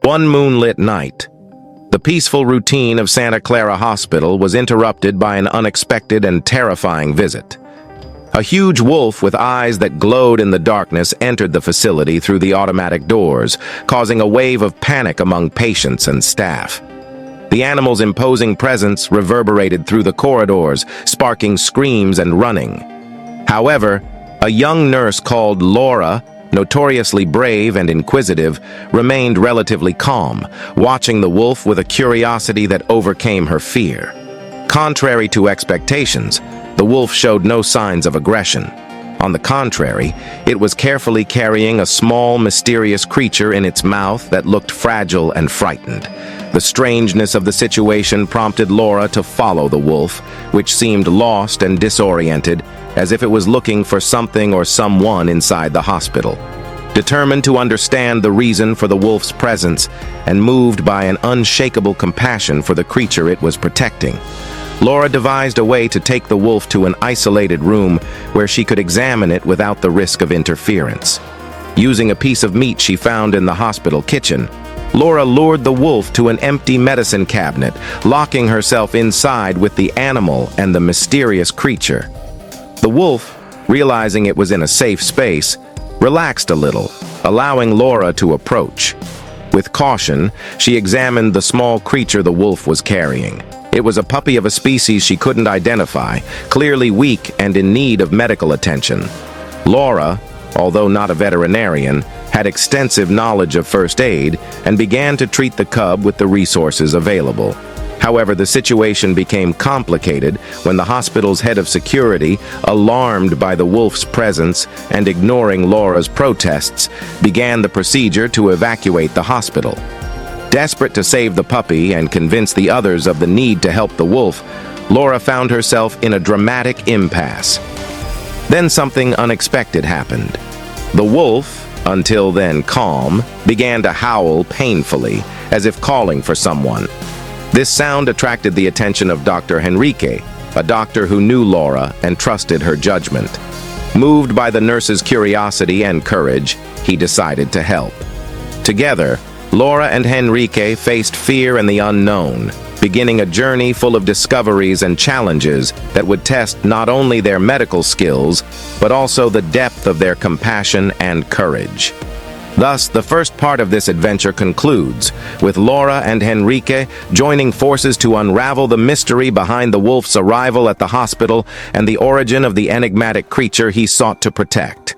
One moonlit night, the peaceful routine of Santa Clara Hospital was interrupted by an unexpected and terrifying visit. A huge wolf with eyes that glowed in the darkness entered the facility through the automatic doors, causing a wave of panic among patients and staff. The animal's imposing presence reverberated through the corridors, sparking screams and running. However, a young nurse called Laura, notoriously brave and inquisitive, remained relatively calm, watching the wolf with a curiosity that overcame her fear. Contrary to expectations, the wolf showed no signs of aggression. On the contrary, it was carefully carrying a small, mysterious creature in its mouth that looked fragile and frightened. The strangeness of the situation prompted Laura to follow the wolf, which seemed lost and disoriented, as if it was looking for something or someone inside the hospital. Determined to understand the reason for the wolf's presence and moved by an unshakable compassion for the creature it was protecting, Laura devised a way to take the wolf to an isolated room where she could examine it without the risk of interference. Using a piece of meat she found in the hospital kitchen, Laura lured the wolf to an empty medicine cabinet, locking herself inside with the animal and the mysterious creature. The wolf, realizing it was in a safe space, relaxed a little, allowing Laura to approach. With caution, she examined the small creature the wolf was carrying. It was a puppy of a species she couldn't identify, clearly weak and in need of medical attention. Laura, although not a veterinarian, had extensive knowledge of first aid and began to treat the cub with the resources available. However, the situation became complicated when the hospital's head of security, alarmed by the wolf's presence and ignoring Laura's protests, began the procedure to evacuate the hospital. Desperate to save the puppy and convince the others of the need to help the wolf, Laura found herself in a dramatic impasse. Then something unexpected happened. The wolf, until then calm, began to howl painfully, as if calling for someone. This sound attracted the attention of Dr. Henrique, a doctor who knew Laura and trusted her judgment. Moved by the nurse's curiosity and courage, he decided to help. Together, Laura and Henrique faced fear and the unknown, beginning a journey full of discoveries and challenges that would test not only their medical skills, but also the depth of their compassion and courage. Thus, the first part of this adventure concludes, with Laura and Henrique joining forces to unravel the mystery behind the wolf's arrival at the hospital and the origin of the enigmatic creature he sought to protect.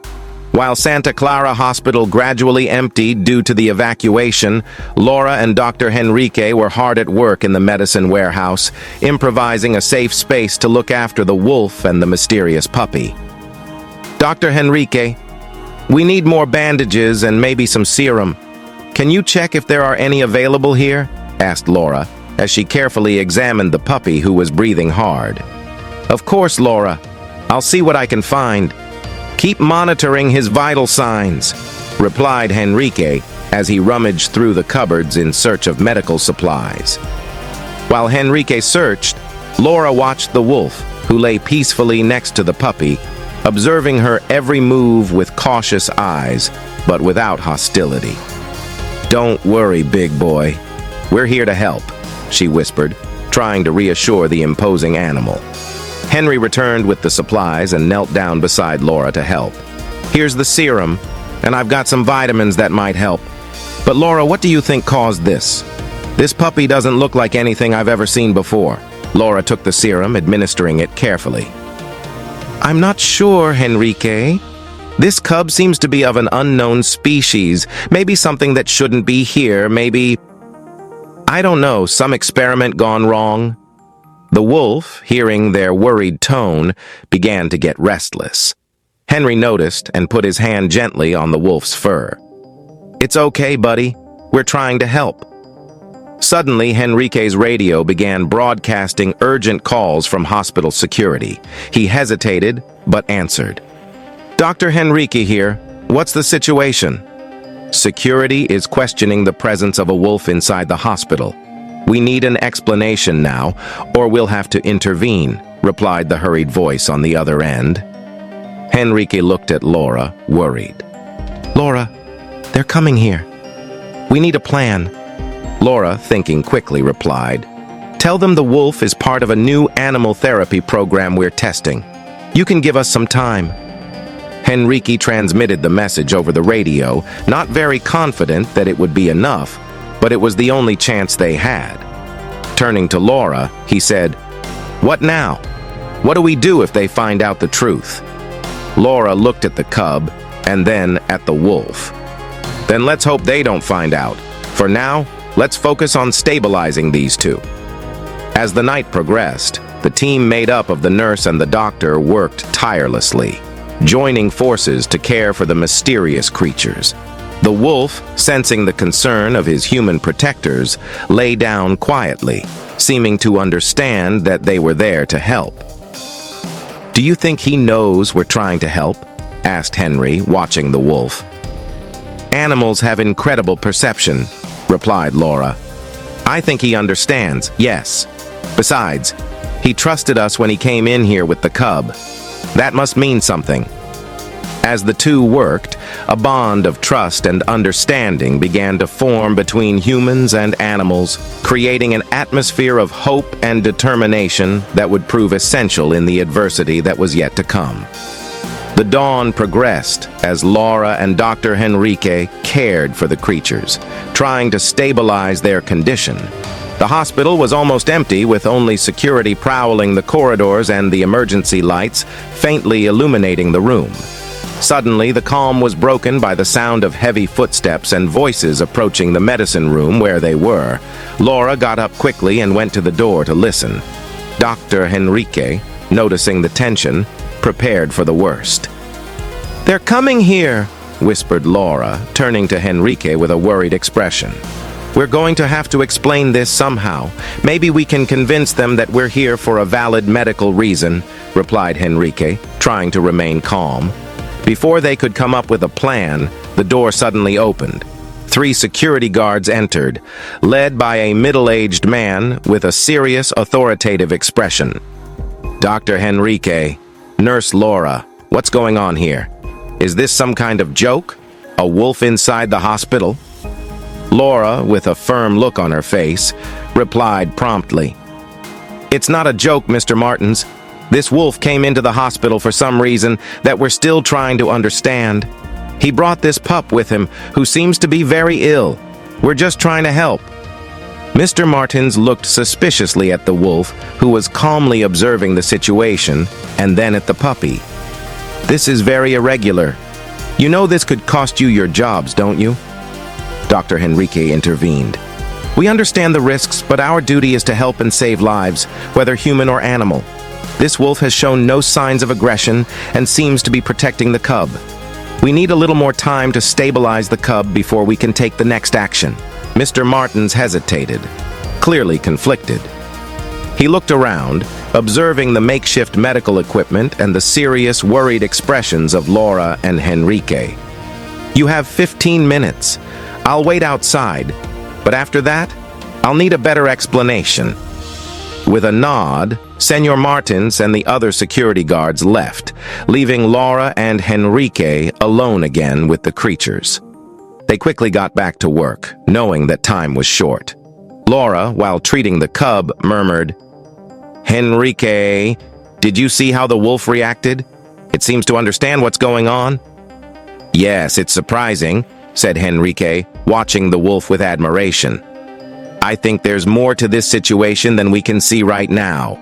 While Santa Clara Hospital gradually emptied due to the evacuation, Laura and Dr. Henrique were hard at work in the medicine warehouse, improvising a safe space to look after the wolf and the mysterious puppy. Dr. Henrique, we need more bandages and maybe some serum. Can you check if there are any available here? Asked Laura, as she carefully examined the puppy who was breathing hard. Of course, Laura. I'll see what I can find. Keep monitoring his vital signs, replied Henrique as he rummaged through the cupboards in search of medical supplies. While Henrique searched, Laura watched the wolf, who lay peacefully next to the puppy, observing her every move with cautious eyes, but without hostility. Don't worry, big boy. We're here to help, she whispered, trying to reassure the imposing animal. Henry returned with the supplies and knelt down beside Laura to help. Here's the serum, and I've got some vitamins that might help. But Laura, what do you think caused this? This puppy doesn't look like anything I've ever seen before. Laura took the serum, administering it carefully. I'm not sure, Henrique. This cub seems to be of an unknown species. Maybe something that shouldn't be here. Maybe, I don't know, some experiment gone wrong. The wolf, hearing their worried tone, began to get restless. Henry noticed and put his hand gently on the wolf's fur. It's okay, buddy. We're trying to help. Suddenly, Henrique's radio began broadcasting urgent calls from hospital security. He hesitated, but answered. Dr. Henrique here. What's the situation? Security is questioning the presence of a wolf inside the hospital. We need an explanation now, or we'll have to intervene, replied the hurried voice on the other end. Henrique looked at Laura, worried. Laura, they're coming here. We need a plan. Laura, thinking quickly, replied, "Tell them the wolf is part of a new animal therapy program we're testing. You can give us some time." Henrique transmitted the message over the radio, not very confident that it would be enough, but it was the only chance they had. Turning to Laura, he said, "What now? What do we do if they find out the truth?" Laura looked at the cub and then at the wolf. "Then let's hope they don't find out. For now, let's focus on stabilizing these two." As the night progressed, the team made up of the nurse and the doctor worked tirelessly, joining forces to care for the mysterious creatures. The wolf, sensing the concern of his human protectors, lay down quietly, seeming to understand that they were there to help. "Do you think he knows we're trying to help?" asked Henry, watching the wolf. "Animals have incredible perception," replied Laura. "I think he understands, yes. Besides, he trusted us when he came in here with the cub. That must mean something." As the two worked, a bond of trust and understanding began to form between humans and animals, creating an atmosphere of hope and determination that would prove essential in the adversity that was yet to come. The dawn progressed as Laura and Dr. Henrique cared for the creatures, trying to stabilize their condition. The hospital was almost empty, with only security prowling the corridors and the emergency lights faintly illuminating the room. Suddenly, the calm was broken by the sound of heavy footsteps and voices approaching the medicine room where they were. Laura got up quickly and went to the door to listen. Dr. Henrique, noticing the tension, prepared for the worst. "They're coming here," whispered Laura, turning to Henrique with a worried expression. "We're going to have to explain this somehow. Maybe we can convince them that we're here for a valid medical reason," replied Henrique, trying to remain calm. Before they could come up with a plan, the door suddenly opened. 3 security guards entered, led by a middle-aged man with a serious, authoritative expression. "Dr. Henrique, Nurse Laura, what's going on here? Is this some kind of joke? A wolf inside the hospital?" Laura, with a firm look on her face, replied promptly, "It's not a joke, Mr. Martins. This wolf came into the hospital for some reason that we're still trying to understand. He brought this pup with him, who seems to be very ill. We're just trying to help." Mr. Martins looked suspiciously at the wolf, who was calmly observing the situation, and then at the puppy. "This is very irregular. You know this could cost you your jobs, don't you?" Dr. Henrique intervened. "We understand the risks, but our duty is to help and save lives, whether human or animal. This wolf has shown no signs of aggression and seems to be protecting the cub. We need a little more time to stabilize the cub before we can take the next action." Mr. Martins hesitated, clearly conflicted. He looked around, observing the makeshift medical equipment and the serious, worried expressions of Laura and Henrique. "You have 15 minutes. I'll wait outside, but after that, I'll need a better explanation." With a nod, Senor Martins and the other security guards left, leaving Laura and Henrique alone again with the creatures. They quickly got back to work, knowing that time was short. Laura, while treating the cub, murmured, "Henrique, did you see how the wolf reacted? It seems to understand what's going on." "Yes, it's surprising," said Henrique, watching the wolf with admiration. "I think there's more to this situation than we can see right now.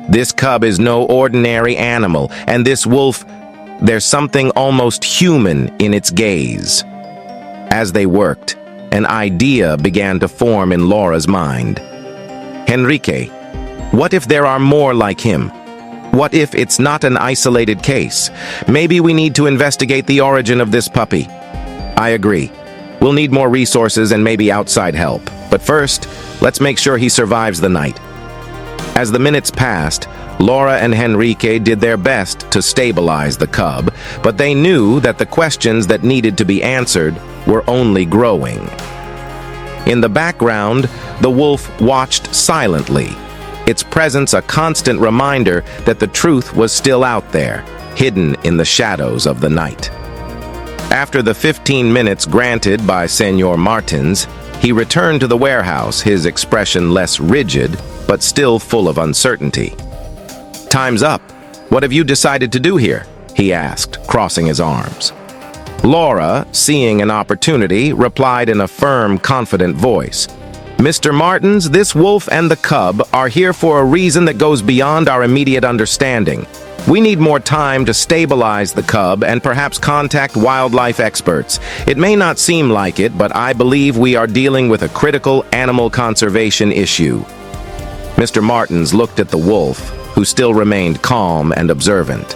This cub is no ordinary animal, and this wolf, there's something almost human in its gaze." As they worked, an idea began to form in Laura's mind. "Henrique, what if there are more like him? What if it's not an isolated case? Maybe we need to investigate the origin of this puppy." "I agree. We'll need more resources and maybe outside help. But first, let's make sure he survives the night." As the minutes passed, Laura and Henrique did their best to stabilize the cub, but they knew that the questions that needed to be answered were only growing. In the background, the wolf watched silently, its presence a constant reminder that the truth was still out there, hidden in the shadows of the night. After the 15 minutes granted by Senor Martins, He returned to the warehouse, his expression less rigid, but still full of uncertainty. "Time's up. What have you decided to do here?" he asked, crossing his arms. Laura, seeing an opportunity, replied in a firm, confident voice. "Mr. Martins, this wolf and the cub are here for a reason that goes beyond our immediate understanding. We need more time to stabilize the cub and perhaps contact wildlife experts. It may not seem like it, but I believe we are dealing with a critical animal conservation issue." Mr. Martins looked at the wolf, who still remained calm and observant.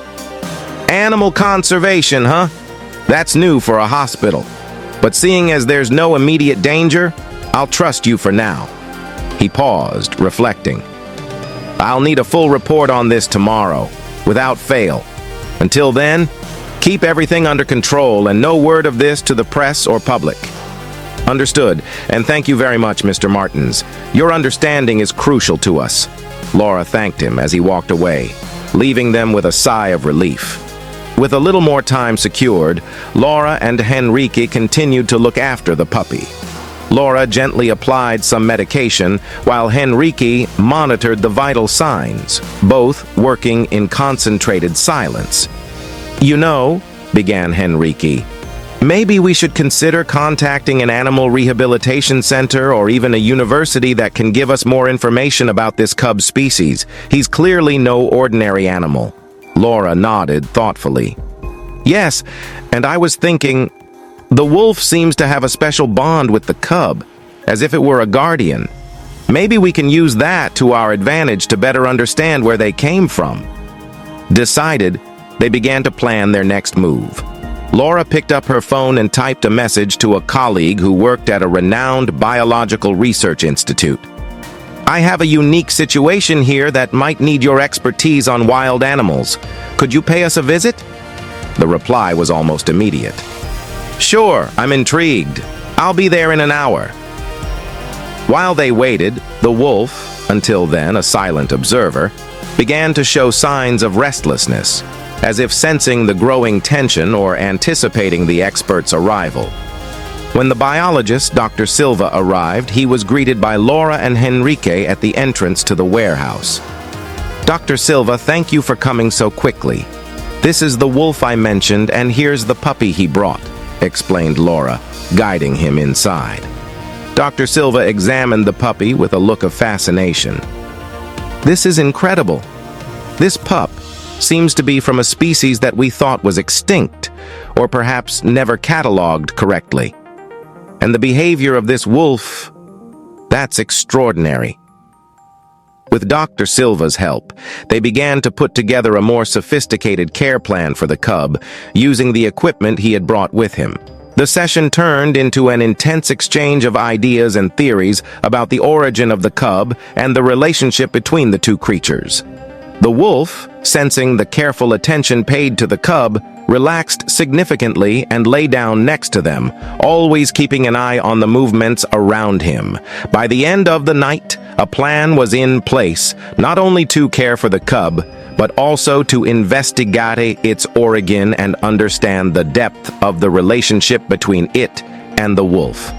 "Animal conservation, huh? That's new for a hospital. But seeing as there's no immediate danger, I'll trust you for now." He paused, reflecting. "I'll need a full report on this tomorrow, without fail. Until then, keep everything under control and no word of this to the press or public." "Understood, and thank you very much, Mr. Martins. Your understanding is crucial to us." Laura thanked him as he walked away, leaving them with a sigh of relief. With a little more time secured, Laura and Henrique continued to look after the puppy. Laura gently applied some medication, while Henrique monitored the vital signs, both working in concentrated silence. "You know," began Henrique, "maybe we should consider contacting an animal rehabilitation center or even a university that can give us more information about this cub species. He's clearly no ordinary animal." Laura nodded thoughtfully. "Yes, and I was thinking, the wolf seems to have a special bond with the cub, as if it were a guardian. Maybe we can use that to our advantage to better understand where they came from." Decided, they began to plan their next move. Laura picked up her phone and typed a message to a colleague who worked at a renowned biological research institute. "I have a unique situation here that might need your expertise on wild animals. Could you pay us a visit?" The reply was almost immediate. "Sure, I'm intrigued. I'll be there in an hour." While they waited, the wolf, until then a silent observer, began to show signs of restlessness, as if sensing the growing tension or anticipating the expert's arrival. When the biologist, Dr. Silva, arrived, he was greeted by Laura and Henrique at the entrance to the warehouse. "Dr. Silva, thank you for coming so quickly. This is the wolf I mentioned, and here's the puppy he brought," explained Laura, guiding him inside. Dr. Silva examined the puppy with a look of fascination. "This is incredible. This pup seems to be from a species that we thought was extinct, or perhaps never cataloged correctly. And the behavior of this wolf, that's extraordinary." With Dr. Silva's help, they began to put together a more sophisticated care plan for the cub, using the equipment he had brought with him. The session turned into an intense exchange of ideas and theories about the origin of the cub and the relationship between the two creatures. The wolf, sensing the careful attention paid to the cub, relaxed significantly and lay down next to them, always keeping an eye on the movements around him. By the end of the night, a plan was in place, not only to care for the cub, but also to investigate its origin and understand the depth of the relationship between it and the wolf.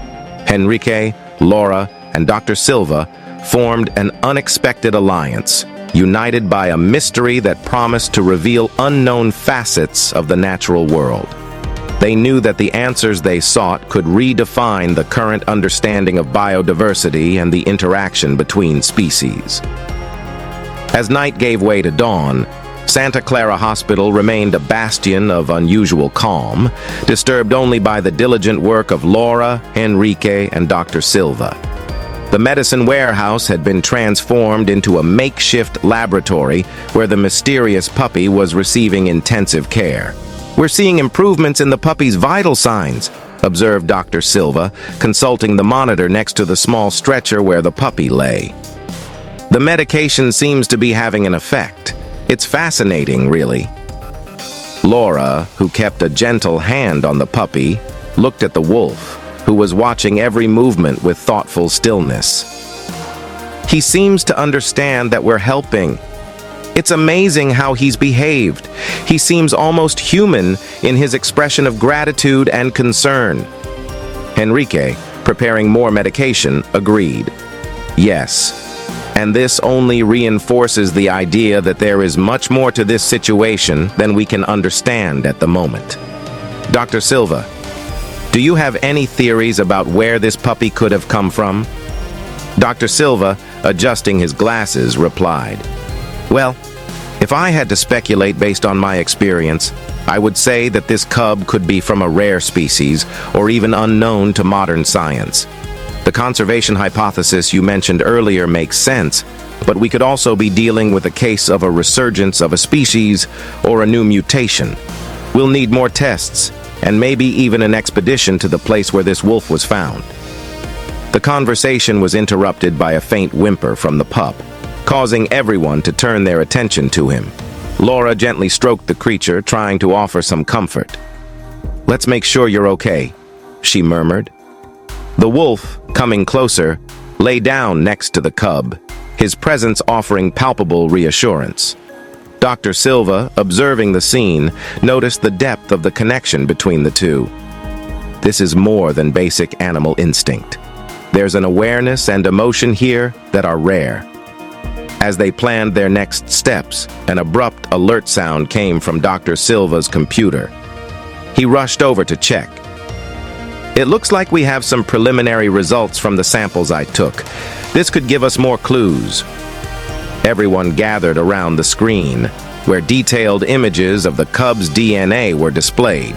Henrique, Laura, and Dr. Silva formed an unexpected alliance, united by a mystery that promised to reveal unknown facets of the natural world. They knew that the answers they sought could redefine the current understanding of biodiversity and the interaction between species. As night gave way to dawn, Santa Clara Hospital remained a bastion of unusual calm, disturbed only by the diligent work of Laura, Henrique, and Dr. Silva. The medicine warehouse had been transformed into a makeshift laboratory where the mysterious puppy was receiving intensive care. "We're seeing improvements in the puppy's vital signs," observed Dr. Silva, consulting the monitor next to the small stretcher where the puppy lay. "The medication seems to be having an effect. It's fascinating, really." Laura, who kept a gentle hand on the puppy, looked at the wolf, who was watching every movement with thoughtful stillness. "He seems to understand that we're helping. It's amazing how he's behaved. He seems almost human in his expression of gratitude and concern." Henrique, preparing more medication, agreed. Yes, and this only reinforces the idea that there is much more to this situation than we can understand at the moment. Dr. Silva, do you have any theories about where this puppy could have come from? Dr. Silva, adjusting his glasses, replied, Well, if I had to speculate based on my experience, I would say that this cub could be from a rare species or even unknown to modern science. The conservation hypothesis you mentioned earlier makes sense, but we could also be dealing with a case of a resurgence of a species or a new mutation. We'll need more tests, and maybe even an expedition to the place where this wolf was found. The conversation was interrupted by a faint whimper from the pup, causing everyone to turn their attention to him. Laura gently stroked the creature, trying to offer some comfort. "Let's make sure you're okay," she murmured. The wolf, coming closer, lay down next to the cub, his presence offering palpable reassurance. Dr. Silva, observing the scene, noticed the depth of the connection between the two. This is more than basic animal instinct. There's an awareness and emotion here that are rare. As they planned their next steps, an abrupt alert sound came from Dr. Silva's computer. He rushed over to check. "It looks like we have some preliminary results from the samples I took. This could give us more clues." Everyone gathered around the screen, where detailed images of the cub's DNA were displayed.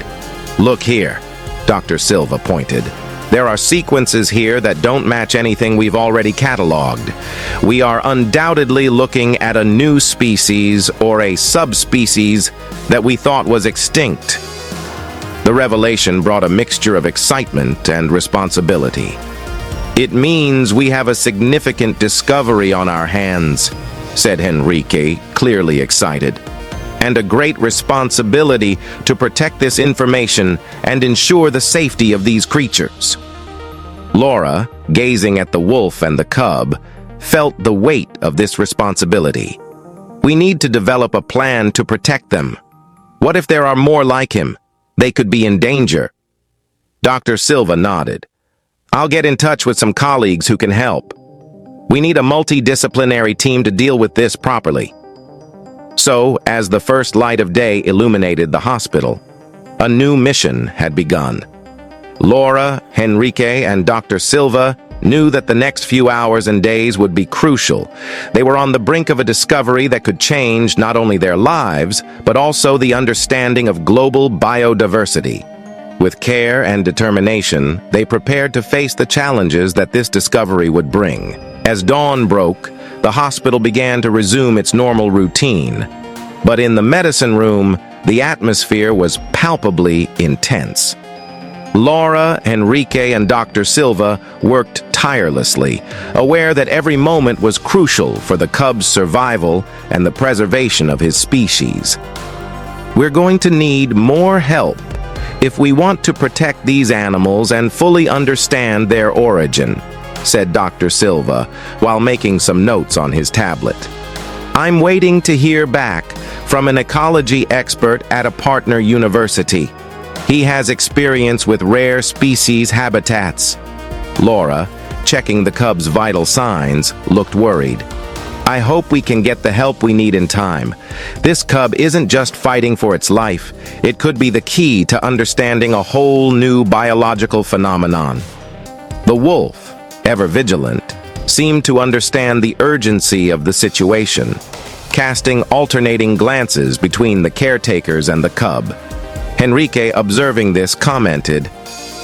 "Look here," Dr. Silva pointed. "There are sequences here that don't match anything we've already cataloged. We are undoubtedly looking at a new species or a subspecies that we thought was extinct." The revelation brought a mixture of excitement and responsibility. "It means we have a significant discovery on our hands," said Henrique, clearly excited, "and a great responsibility to protect this information and ensure the safety of these creatures." Laura, gazing at the wolf and the cub, felt the weight of this responsibility. "We need to develop a plan to protect them. What if there are more like him? They could be in danger." Dr. Silva nodded. "I'll get in touch with some colleagues who can help. We need a multidisciplinary team to deal with this properly." So, as the first light of day illuminated the hospital, a new mission had begun. Laura, Henrique, and Dr. Silva knew that the next few hours and days would be crucial. They were on the brink of a discovery that could change not only their lives, but also the understanding of global biodiversity. With care and determination, they prepared to face the challenges that this discovery would bring. As dawn broke, the hospital began to resume its normal routine. But in the medicine room, the atmosphere was palpably intense. Laura, Henrique, and Dr. Silva worked tirelessly, aware that every moment was crucial for the cub's survival and the preservation of his species. "We're going to need more help if we want to protect these animals and fully understand their origin," said Dr. Silva, while making some notes on his tablet. "I'm waiting to hear back from an ecology expert at a partner university. He has experience with rare species habitats." Laura, checking the cub's vital signs, looked worried. "I hope we can get the help we need in time. This cub isn't just fighting for its life. It could be the key to understanding a whole new biological phenomenon." The wolf, ever vigilant, seemed to understand the urgency of the situation, casting alternating glances between the caretakers and the cub. Henrique, observing this, commented,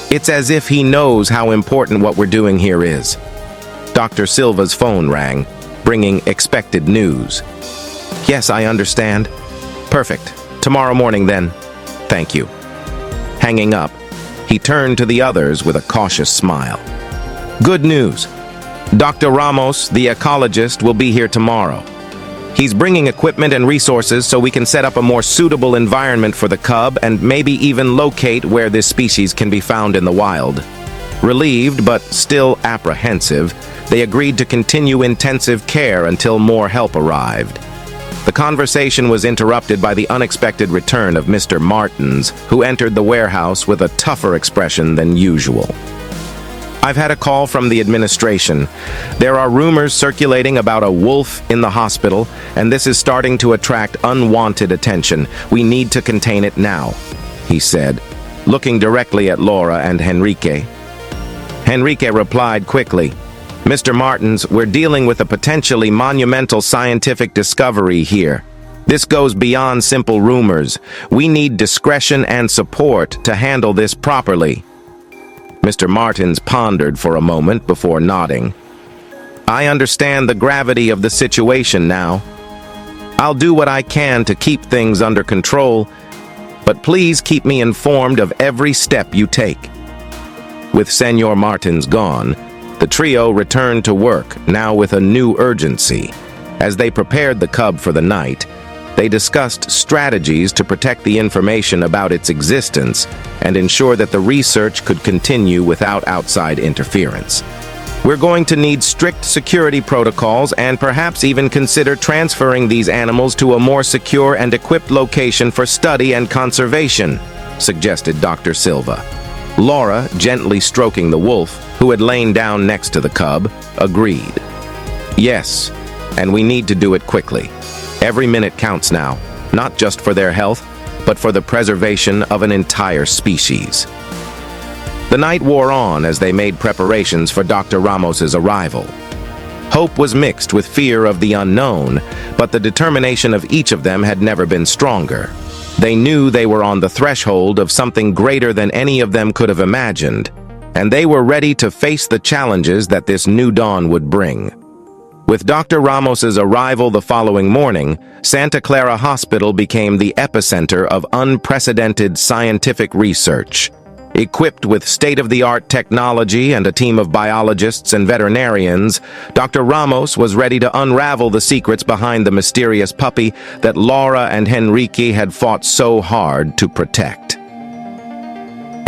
"It's as if he knows how important what we're doing here is." Dr. Silva's phone rang, bringing expected news. "Yes, I understand. Perfect. Tomorrow morning then. Thank you." Hanging up, he turned to the others with a cautious smile. "Good news. Dr. Ramos, the ecologist, will be here tomorrow. He's bringing equipment and resources so we can set up a more suitable environment for the cub and maybe even locate where this species can be found in the wild." Relieved but still apprehensive, they agreed to continue intensive care until more help arrived. The conversation was interrupted by the unexpected return of Mr. Martins, who entered the warehouse with a tougher expression than usual. I've had a call from the administration. There are rumors circulating about a wolf in the hospital, and this is starting to attract unwanted attention. We need to contain it now," he said, looking directly at Laura and Henrique. Henrique replied quickly, "Mr. Martins, we're dealing with a potentially monumental scientific discovery here. This goes beyond simple rumors. We need discretion and support to handle this properly." Mr. Martins pondered for a moment before nodding. "I understand the gravity of the situation now. I'll do what I can to keep things under control, but please keep me informed of every step you take." With Senor Martins gone, the trio returned to work, now with a new urgency. As they prepared the cub for the night, they discussed strategies to protect the information about its existence and ensure that the research could continue without outside interference. "We're going to need strict security protocols and perhaps even consider transferring these animals to a more secure and equipped location for study and conservation," suggested Dr. Silva. Laura, gently stroking the wolf, who had lain down next to the cub, agreed. "Yes, and we need to do it quickly. Every minute counts now, not just for their health, but for the preservation of an entire species." The night wore on as they made preparations for Dr. Ramos's arrival. Hope was mixed with fear of the unknown, but the determination of each of them had never been stronger. They knew they were on the threshold of something greater than any of them could have imagined, and they were ready to face the challenges that this new dawn would bring. With Dr. Ramos's arrival the following morning, Santa Clara Hospital became the epicenter of unprecedented scientific research. Equipped with state-of-the-art technology and a team of biologists and veterinarians, Dr. Ramos was ready to unravel the secrets behind the mysterious puppy that Laura and Henrique had fought so hard to protect.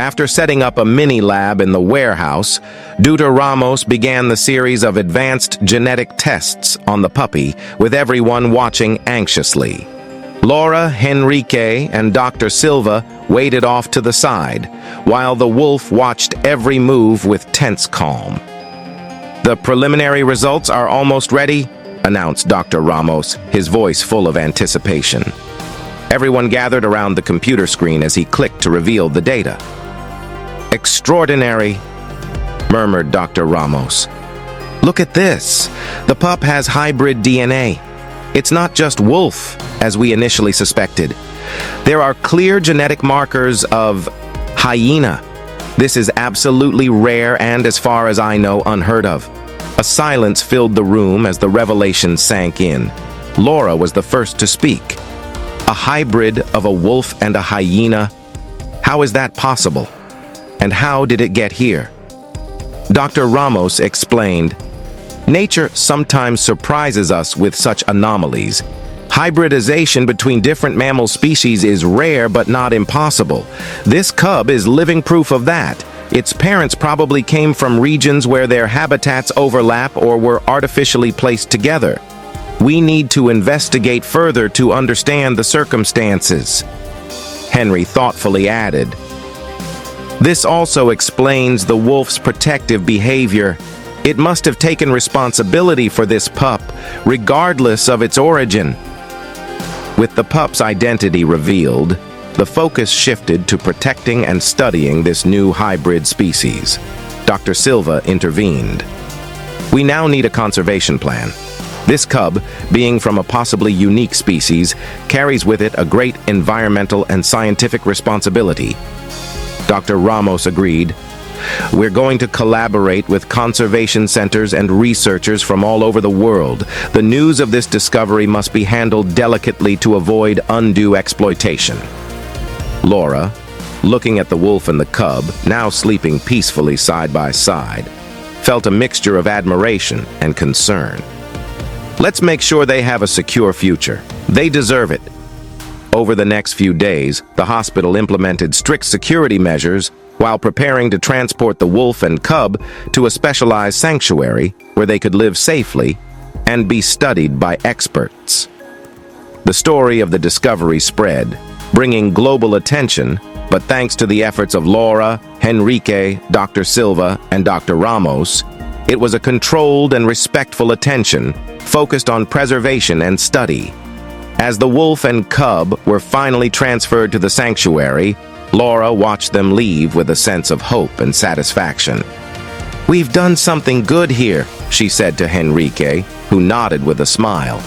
After setting up a mini-lab in the warehouse, Dr. Ramos began the series of advanced genetic tests on the puppy, with everyone watching anxiously. Laura, Henrique, and Dr. Silva waited off to the side, while the wolf watched every move with tense calm. "The preliminary results are almost ready," announced Dr. Ramos, his voice full of anticipation. Everyone gathered around the computer screen as he clicked to reveal the data. "Extraordinary," murmured Dr. Ramos. "Look at this. The pup has hybrid DNA. It's not just wolf, as we initially suspected. There are clear genetic markers of hyena. This is absolutely rare and, as far as I know, unheard of." A silence filled the room as the revelation sank in. Laura was the first to speak. "A hybrid of a wolf and a hyena? How is that possible? And how did it get here?" Dr. Ramos explained, "Nature sometimes surprises us with such anomalies. Hybridization between different mammal species is rare but not impossible. This cub is living proof of that. Its parents probably came from regions where their habitats overlap or were artificially placed together. We need to investigate further to understand the circumstances." Henry thoughtfully added, "This also explains the wolf's protective behavior. It must have taken responsibility for this pup, regardless of its origin." With the pup's identity revealed, the focus shifted to protecting and studying this new hybrid species. Dr. Silva intervened. "We now need a conservation plan. This cub, being from a possibly unique species, carries with it a great environmental and scientific responsibility." Dr. Ramos agreed. "We're going to collaborate with conservation centers and researchers from all over the world. The news of this discovery must be handled delicately to avoid undue exploitation." Laura, looking at the wolf and the cub, now sleeping peacefully side by side, felt a mixture of admiration and concern. "Let's make sure they have a secure future. They deserve it." Over the next few days, the hospital implemented strict security measures while preparing to transport the wolf and cub to a specialized sanctuary where they could live safely and be studied by experts. The story of the discovery spread, bringing global attention, but thanks to the efforts of Laura, Henrique, Dr. Silva, and Dr. Ramos, it was a controlled and respectful attention focused on preservation and study. As the wolf and cub were finally transferred to the sanctuary, Laura watched them leave with a sense of hope and satisfaction. "We've done something good here," she said to Henrique, who nodded with a smile.